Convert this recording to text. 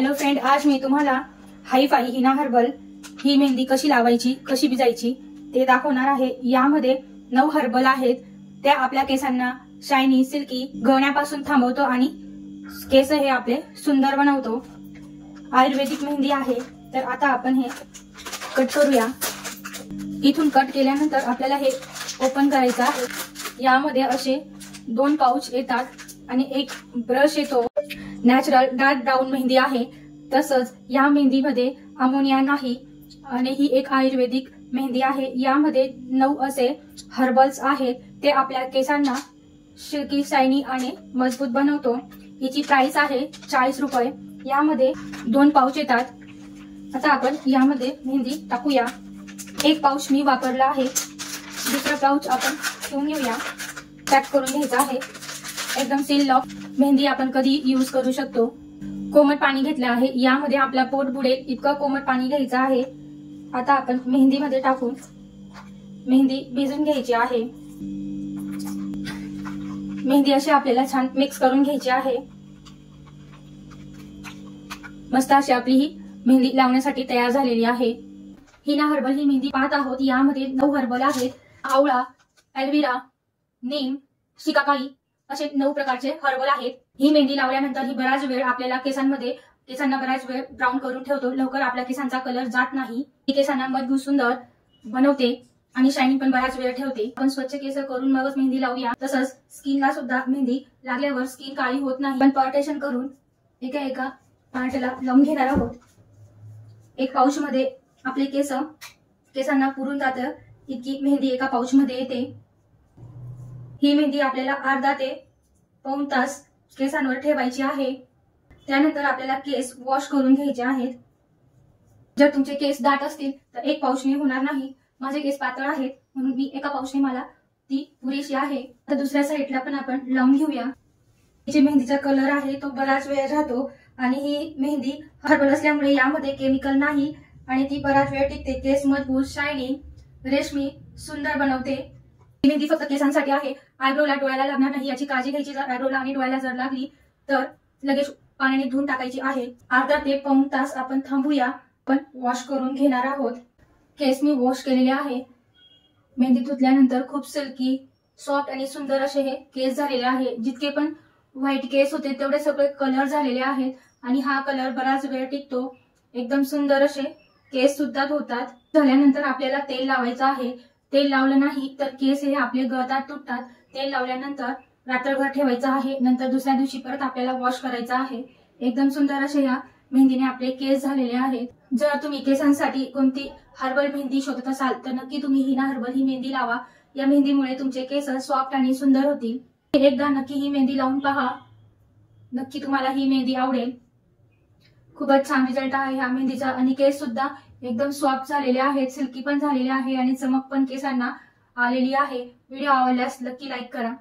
Hello friend, आज मी तुम्हाला hi fi Hina herbal ही मेहंदी कशी लावायची, कशी भिजायची ते दाखवणार आहे। यामध्ये 9 हर्बल आहेत। त्या आपल्या केसांना शायनी, सिल्की, गळण्यापासून थांबवतो आणि केस हे आपले सुंदर बनवतो। आयुर्वेदिक मेहंदी आहे। तर आता आपण हे कट करूया। इथून कट केल्यानंतर आपल्याला हे ओपन करायचं आहे। यामध्ये असे 2 पाउच येतात आणि एक ब्रश येतो। नॅचरल डार्क ब्राउन मेहंदी आहे। तसंच या मेहंदीमध्ये अमोनिया नाही आणि ही एक आयुर्वेदिक मेहंदी आहे। यामध्ये 9 असे हर्बल्स आहेत। ते आपल्या केसांना सिल्की, शायनी आणि मजबूत बनवतो। याची प्राइस आहे 40 रुपये। यामध्ये 2 पाउच येतात। आता आपण यामध्ये मेहंदी टाकूया। एक पाउच मी वापरला आहे, दुसरा पाउच आपण ठेवून घेऊया। पॅक करून घ्यायचा आहे। एकदम सील लॉक मेहंदी आपण कधी यूज करू शकतो। कोमट पाणी घेतलं आहे। यामध्ये आपला पोट बुडेल इतकं कोमट पाणी घ्यायचं आहे। आता आपण मेहंदीमध्ये टाकून मेहंदी भिजून घ्यायची आहे। मेहंदी अशी आपल्याला छान मिक्स करून घ्यायची आहे। मस्त अशी आपली ही मेहंदी लावण्यासाठी तयार झालेली आहे। हिना हर्बल ही मेहंदी पाहत आहोत। यामध्ये 9 हर्बल आहेत। आवळा, एलोवेरा, नीम, शिकाकाई असे 9 प्रकारचे हर्बल आहेत। ही मेहंदी लावल्यानंतर ही बराच वेळ आपल्याला केसांना बराच वेळ ब्राउन करून ठेवतो। लवकर आपल्या केसांचा कलर जात नाही। ही केसांना मजबूत, सुंदर बनवते आणि शायनिंग पण बराच वेळ ठेवते। आपण स्वच्छ केस करून मगच मेहंदी लावूया। तसंच स्किनला सुद्धा मेहंदी लागल्यावर स्किन काळी होत नाही। पण पार्टेशन करून एका पार्टला लावून घेणार आहोत। एक पाउच मध्ये आपले केसांना पुरून जातं इतकी मेहंदी एका पाउच मध्ये येते। ही मेहंदी आपल्याला अर्धा ते पाऊण तास केसांवर ठेवायची आहे। त्यानंतर आपल्याला केस वॉश करून घ्यायचे आहेत। जर तुमचे केस दाट असतील तर एक पाउचने होणार नाही। माझे केस पातळ आहेत म्हणून मी एका पाउचने मला ती पुरेशी आहे। तर दुसऱ्या साईडला पण आपण लावून घेऊया। जी मेहंदीचा कलर आहे तो बराच वेळ राहतो आणि ही मेहंदी हर्बल असल्यामुळे यामध्ये केमिकल नाही आणि ती बराच वेळ टिकते। केस मजबूत, शायनिंग, रेशमी, सुंदर बनवते। ही मेहंदी फक्त केसांसाठी आहे। आयब्रोला, डोळ्याला लागणार नाही याची काळजी घ्यायची। जर आयब्रोला आणि डोळ्याला जर लागली तर लगेच पाण्याने धुवून टाकायची आहे। अर्धा ते पाऊण तास आपण थांबूया। आपण वॉश करून घेणार आहोत। केस मी वॉश केलेले आहे। मेहंदी धुतल्यानंतर खूप सिल्की, सॉफ्ट आणि सुंदर असे हे केस झालेले आहे। जितके पण व्हाईट केस होते तेवढे सगळे कलर झालेले आहेत आणि हा कलर बराच वेळ टिकतो। एकदम सुंदर असे केस सुद्धा होतात। झाल्यानंतर आपल्याला तेल लावायचं आहे। तेल लावलं नाही तर केस हे आपले गळतात, तुटतात। तेल लावल्यानंतर रात्रभर ठेवायचं आहे। नंतर दुसऱ्या दिवशी परत आपल्याला वॉश करायचं आहे। एकदम सुंदर असे या मेहंदीने आपले केस झालेले आहेत। जर तुम्ही केसांसाठी कोणती हर्बल मेहंदी शोधत असाल तर नक्की तुम्ही हिना हर्बल ही मेहंदी लावा। या मेहंदीमुळे तुमचे केस सॉफ्ट आणि सुंदर होतील। एकदा नक्की ही मेहंदी लावून पहा। नक्की तुम्हाला ही मेहंदी आवडेल। खूपच छान रिझल्ट आहे ह्या मेहंदीचा आणि केस सुद्धा एकदम सॉफ्ट झालेले आहेत, सिल्की पण झालेले आहे आणि चमक पण केसांना आलेली आहे। व्हिडिओ आवडल्यास नक्की लाईक करा।